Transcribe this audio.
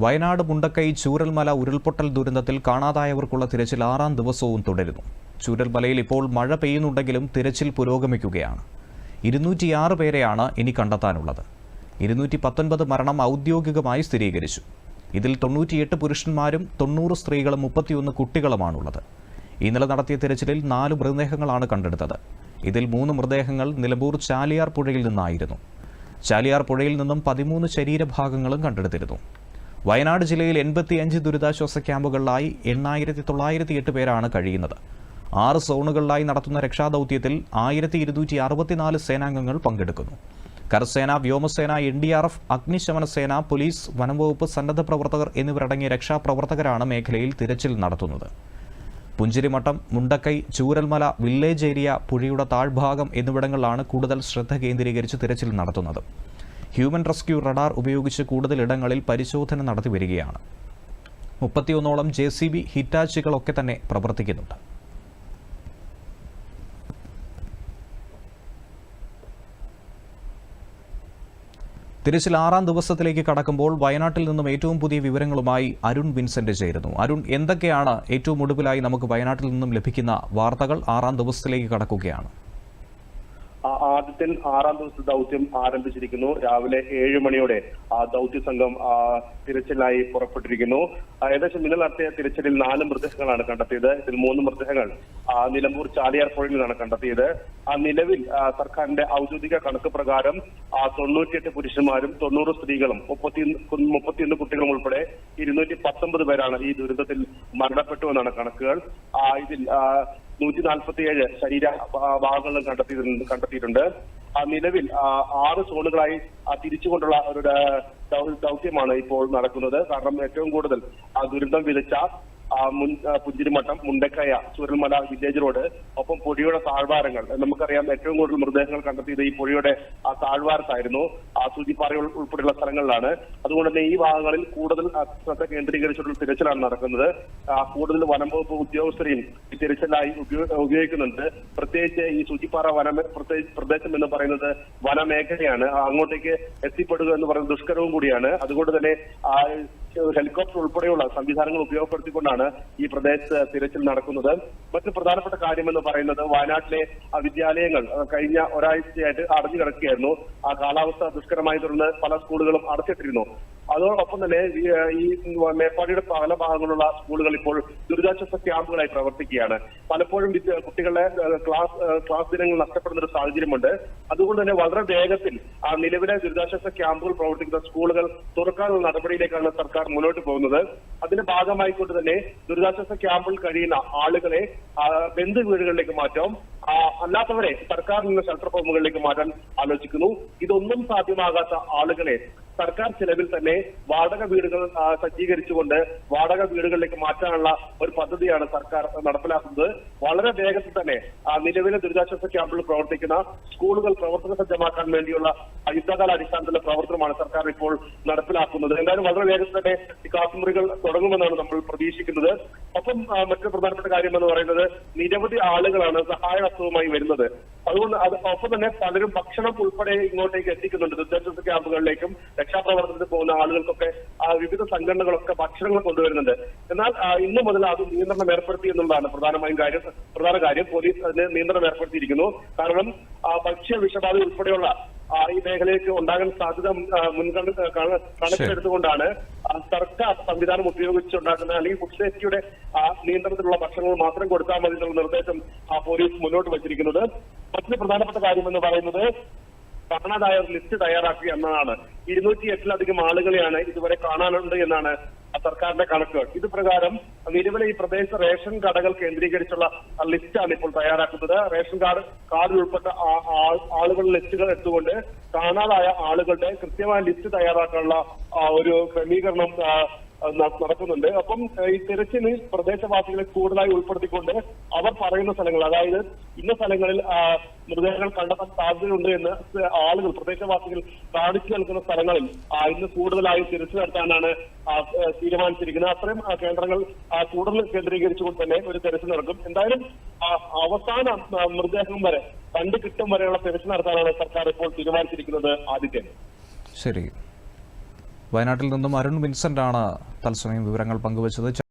വയനാട് മുണ്ടക്കൈ ചൂരൽമല ഉരുൾപൊട്ടൽ ദുരന്തത്തിൽ കാണാതായവർക്കുള്ള തിരച്ചിൽ 6ാം ദിവസവും തുടരുന്നു. ചൂരൽമലയിൽ ഇപ്പോൾ മഴ പെയ്യുന്നുണ്ടെങ്കിലും തിരച്ചിൽ പുരോഗമിക്കുകയാണ്. 206 പേരെയാണ് ഇനി കണ്ടെത്താനുള്ളത്. 219 മരണം ഔദ്യോഗികമായി സ്ഥിരീകരിച്ചു. ഇതിൽ 98 പുരുഷന്മാരും 90 സ്ത്രീകളും 31 കുട്ടികളുമാണുള്ളത്. ഇന്നലെ നടത്തിയ തിരച്ചിലിൽ 4 മൃതദേഹങ്ങളാണ് കണ്ടെടുത്തത്. ഇതിൽ 3 മൃതദേഹങ്ങൾ നിലമ്പൂർ ചാലിയാർ പുഴയിൽ നിന്നായിരുന്നു. ചാലിയാർ പുഴയിൽ നിന്നും 13 ശരീരഭാഗങ്ങളും കണ്ടെടുത്തിരുന്നു. വയനാട് ജില്ലയിൽ 85 ദുരിതാശ്വാസ ക്യാമ്പുകളിലായി 8,908 പേരാണ് കഴിയുന്നത്. 6 സോണുകളിലായി നടത്തുന്ന രക്ഷാദൌത്യത്തിൽ 1264 സേനാംഗങ്ങൾ പങ്കെടുക്കുന്നു. കരസേന, വ്യോമസേന, NDRF, അഗ്നിശമന സേന, പോലീസ്, വനംവകുപ്പ്, സന്നദ്ധ പ്രവർത്തകർ എന്നിവരടങ്ങിയ രക്ഷാപ്രവർത്തകരാണ് മേഖലയിൽ തിരച്ചിൽ നടത്തുന്നത്. പുഞ്ചിരിമട്ടം, മുണ്ടക്കൈ, ചൂരൽമല, വില്ലേജ് ഏരിയ, പുഴയുടെ താഴ്ഭാഗം എന്നിവിടങ്ങളിലാണ് കൂടുതൽ ശ്രദ്ധ കേന്ദ്രീകരിച്ച് തിരച്ചിൽ നടത്തുന്നത്. ഹ്യൂമൻ റെസ്ക്യൂ റഡാർ ഉപയോഗിച്ച് കൂടുതൽ ഇടങ്ങളിൽ പരിശോധന നടത്തി വരികയാണ്. 31ഓളം JCB ഹിറ്റാച്ചികളൊക്കെ തന്നെ പ്രവർത്തിക്കുന്നുണ്ട്. തിരച്ചിൽ 6ാം ദിവസത്തിലേക്ക് കടക്കുമ്പോൾ വയനാട്ടിൽ നിന്നും ഏറ്റവും പുതിയ വിവരങ്ങളുമായി അരുൺ വിൻസെന്റ് ചേരുന്നു. അരുൺ, എന്തൊക്കെയാണ് ഏറ്റവും ഒടുവിലായി നമുക്ക് വയനാട്ടിൽ നിന്നും ലഭിക്കുന്ന വാർത്തകൾ? 6ാം ദിവസത്തിലേക്ക് കടക്കുകയാണ്. ആദ്യത്തിൽ 6ാം ദിവസത്തെ ദൗത്യം ആരംഭിച്ചിരിക്കുന്നു. രാവിലെ 7 മണിയോടെ ദൗത്യ സംഘം തിരച്ചിലായി പുറപ്പെട്ടിരിക്കുന്നു. ഏകദേശം ഇന്നലെ നടത്തിയ തിരച്ചിലിൽ 4 മൃതദേഹങ്ങളാണ് കണ്ടെത്തിയത്. ഇതിൽ 3 മൃതദേഹങ്ങൾ നിലമ്പൂർ ചാലിയാർ പുഴയിൽ നിന്നാണ് കണ്ടെത്തിയത്. നിലവിൽ സർക്കാരിന്റെ ഔദ്യോഗിക കണക്ക് പ്രകാരം 98 പുരുഷന്മാരും 90 സ്ത്രീകളും 31 കുട്ടികളും ഉൾപ്പെടെ 219 പേരാണ് ഈ ദുരന്തത്തിൽ മരണപ്പെട്ടുവെന്നാണ് കണക്കുകൾ. ഇതിൽ 147 ശരീര ഭാഗങ്ങളും കണ്ടെത്തിയിട്ടുണ്ട്. നിലവിൽ 6 സോണുകളായി തിരിച്ചുകൊണ്ടുള്ള ഒരു ദൗത്യമാണ് ഇപ്പോൾ നടക്കുന്നത്. കാരണം ഏറ്റവും കൂടുതൽ ദുരന്തം വിതച്ച പുഞ്ചിരിമട്ടം, മുണ്ടക്കയ, ചൂരൽമല, വില്ലേജ് റോഡ്, ഒപ്പം പുഴയുടെ താഴ്വാരങ്ങൾ. നമുക്കറിയാം ഏറ്റവും കൂടുതൽ മൃതദേഹങ്ങൾ കണ്ടെത്തിയത് ഈ പുഴയുടെ താഴ്വാരത്തായിരുന്നു. സൂചിപ്പാറ ഉൾപ്പെടെയുള്ള സ്ഥലങ്ങളിലാണ്. അതുകൊണ്ട് തന്നെ ഈ ഭാഗങ്ങളിൽ കൂടുതൽ ശ്രദ്ധ കേന്ദ്രീകരിച്ചിട്ടുള്ള തിരച്ചിലാണ് നടക്കുന്നത്. കൂടുതൽ വനം വകുപ്പ് ഉദ്യോഗസ്ഥരെയും ഈ തിരച്ചിലായി ഉപയോഗിക്കുന്നുണ്ട്. പ്രത്യേകിച്ച് ഈ സൂചിപ്പാറ പ്രദേശം എന്ന് പറയുന്നത് വനമേഖലയാണ്. അങ്ങോട്ടേക്ക് എത്തിപ്പെടുക എന്ന് പറയുന്നത് ദുഷ്കരവും കൂടിയാണ്. അതുകൊണ്ട് തന്നെ ഹെലികോപ്റ്റർ ഉൾപ്പെടെയുള്ള സംവിധാനങ്ങൾ ഉപയോഗപ്പെടുത്തിക്കൊണ്ടാണ് ഈ പ്രദേശത്ത് തിരച്ചിൽ നടക്കുന്നത്. മറ്റു പ്രധാനപ്പെട്ട കാര്യമെന്ന് പറയുന്നത് വയനാട്ടിലെ വിദ്യാലയങ്ങൾ കഴിഞ്ഞ ഒരാഴ്ചയായിട്ട് അടഞ്ഞു കിടക്കുകയായിരുന്നു. കാലാവസ്ഥ ദുഷ്കരമായി തുടർന്ന് പല സ്കൂളുകളും അടച്ചിട്ടിരുന്നു. അതോടൊപ്പം തന്നെ ഈ മേപ്പാടിയുടെ പല ഭാഗങ്ങളുള്ള സ്കൂളുകൾ ഇപ്പോൾ ദുരിതാശ്വാസ ക്യാമ്പുകളായി പ്രവർത്തിക്കുകയാണ്. പലപ്പോഴും കുട്ടികളുടെ ക്ലാസ് ദിനങ്ങൾ നഷ്ടപ്പെടുന്ന ഒരു സാഹചര്യമുണ്ട്. അതുകൊണ്ട് തന്നെ വളരെ വേഗത്തിൽ നിലവിലെ ദുരിതാശ്വാസ ക്യാമ്പുകൾ പ്രവർത്തിക്കുന്ന സ്കൂളുകൾ തുറക്കാനുള്ള നടപടിയിലേക്കാണ് സർക്കാർ മുന്നോട്ട് പോകുന്നത്. അതിന്റെ ഭാഗമായിക്കൊണ്ട് തന്നെ ദുരിതാശ്വാസ ക്യാമ്പിൽ കഴിയുന്ന ആളുകളെ ബന്ധു വീടുകളിലേക്ക് മാറ്റാം, അല്ലാത്തവരെ സർക്കാരിൽ നിന്ന് ഷെൽട്ടർ ഹോമുകളിലേക്ക് മാറ്റാൻ ആലോചിക്കുന്നു. ഇതൊന്നും സാധ്യമാകാത്ത ആളുകളെ സർക്കാർ ചെലവിൽ തന്നെ വാടക വീടുകൾ സജ്ജീകരിച്ചുകൊണ്ട് വാടക വീടുകളിലേക്ക് മാറ്റാനുള്ള ഒരു പദ്ധതിയാണ് സർക്കാർ നടപ്പിലാക്കുന്നത്. വളരെ വേഗത്തിൽ തന്നെ നിലവിലെ ദുരിതാശ്വാസ ക്യാമ്പിൽ പ്രവർത്തിക്കുന്ന സ്കൂളുകൾ പ്രവർത്തന സജ്ജമാക്കാൻ വേണ്ടിയുള്ള യുദ്ധകാല അടിസ്ഥാനത്തിലുള്ള പ്രവർത്തനമാണ് സർക്കാർ ഇപ്പോൾ നടപ്പിലാക്കുന്നത്. എന്തായാലും വളരെ വേഗത്തിൽ തന്നെ ഈ ക്ലാസ് മുറികൾ തുടങ്ങുമെന്നാണ് നമ്മൾ പ്രതീക്ഷിക്കുന്നത്. ഒപ്പം മറ്റൊരു പ്രധാനപ്പെട്ട കാര്യം എന്ന് പറയുന്നത് നിരവധി ആളുകളാണ് സഹായ വസ്തുവുമായി വരുന്നത്. അതുകൊണ്ട് ഒപ്പം തന്നെ പലരും ഭക്ഷണം ഉൾപ്പെടെ ഇങ്ങോട്ടേക്ക് എത്തിക്കുന്നുണ്ട്. ദുരിതാശ്വാസ ക്യാമ്പുകളിലേക്കും രക്ഷാപ്രവർത്തനത്തിൽ പോകുന്ന ആളുകൾക്കൊക്കെ വിവിധ സംഘടനകളൊക്കെ ഭക്ഷണങ്ങൾ കൊണ്ടുവരുന്നുണ്ട്. എന്നാൽ ഇന്ന് മുതൽ അത് നിയന്ത്രണം ഏർപ്പെടുത്തി എന്നുള്ളതാണ് പ്രധാന കാര്യം. പോലീസ് അതിന് നിയന്ത്രണം ഏർപ്പെടുത്തിയിരിക്കുന്നു. കാരണം ഭക്ഷ്യ വിഷബാധ ഉൾപ്പെടെയുള്ള ഈ മേഖലയ്ക്ക് ഉണ്ടാകാൻ സാധ്യത കണക്കിലെടുത്തുകൊണ്ടാണ് സർക്കാർ സംവിധാനം ഉപയോഗിച്ചുണ്ടാക്കുന്ന അല്ലെങ്കിൽ ഫുഡ് സേഫ്റ്റിയുടെ നിയന്ത്രണത്തിലുള്ള ഭക്ഷണങ്ങൾ മാത്രം കൊടുത്താൽ മതി എന്നുള്ള നിർദ്ദേശം പോലീസ് മുന്നോട്ട് വച്ചിരിക്കുന്നത്. മറ്റൊരു പ്രധാനപ്പെട്ട കാര്യം എന്ന് പറയുന്നത് കാണാതായ ഒരു ലിസ്റ്റ് തയ്യാറാക്കി എന്നതാണ്. 208-ലധികം ആളുകളെയാണ് ഇതുവരെ കാണാനുണ്ട് എന്നാണ് സർക്കാരിന്റെ കണക്കുകൾ. ഇത് പ്രകാരം നിലവിലെ ഈ പ്രദേശ റേഷൻ കടകൾ കേന്ദ്രീകരിച്ചുള്ള ലിസ്റ്റാണ് ഇപ്പോൾ തയ്യാറാക്കുന്നത്. റേഷൻ കാർഡിൽ ഉൾപ്പെട്ട ആളുകളുടെ ലിസ്റ്റുകൾ എടുത്തുകൊണ്ട് കാണാതായ ആളുകളുടെ കൃത്യമായ ലിസ്റ്റ് തയ്യാറാക്കാനുള്ള ഒരു ക്രമീകരണം നടത്തുന്നുണ്ട്. അപ്പം ഈ തിരച്ചിലിൽ പ്രദേശവാസികളെ കൂടുതലായി ഉൾപ്പെടുത്തിക്കൊണ്ട് അവർ പറയുന്ന സ്ഥലങ്ങൾ, അതായത് ഇന്ന സ്ഥലങ്ങളിൽ മൃതദേഹങ്ങൾ കണ്ടെത്താൻ സാധ്യതയുണ്ട് എന്ന് ആളുകൾ പ്രദേശവാസികൾ കാണിച്ചു നിൽക്കുന്ന സ്ഥലങ്ങളിൽ ഇന്ന് കൂടുതലായി തിരച്ചിൽ നടത്താനാണ് തീരുമാനിച്ചിരിക്കുന്നത്. അത്രയും കേന്ദ്രങ്ങൾ കൂടുതൽ കേന്ദ്രീകരിച്ചുകൊണ്ട് തന്നെ ഒരു തിരച്ചിൽ നടക്കും. എന്തായാലും അവസാന മൃതദേഹം വരെ കിട്ടും വരെയുള്ള തിരച്ചിൽ നടത്താനാണ് സർക്കാർ ഇപ്പോൾ തീരുമാനിച്ചിരിക്കുന്നത്. ആദിത്യൻ, ശരി. വയനാട്ടിൽ നിന്നും അരുൺ വിൻസെന്റ് ആണ് തത്സമയം വിവരങ്ങൾ പങ്കുവച്ചത്.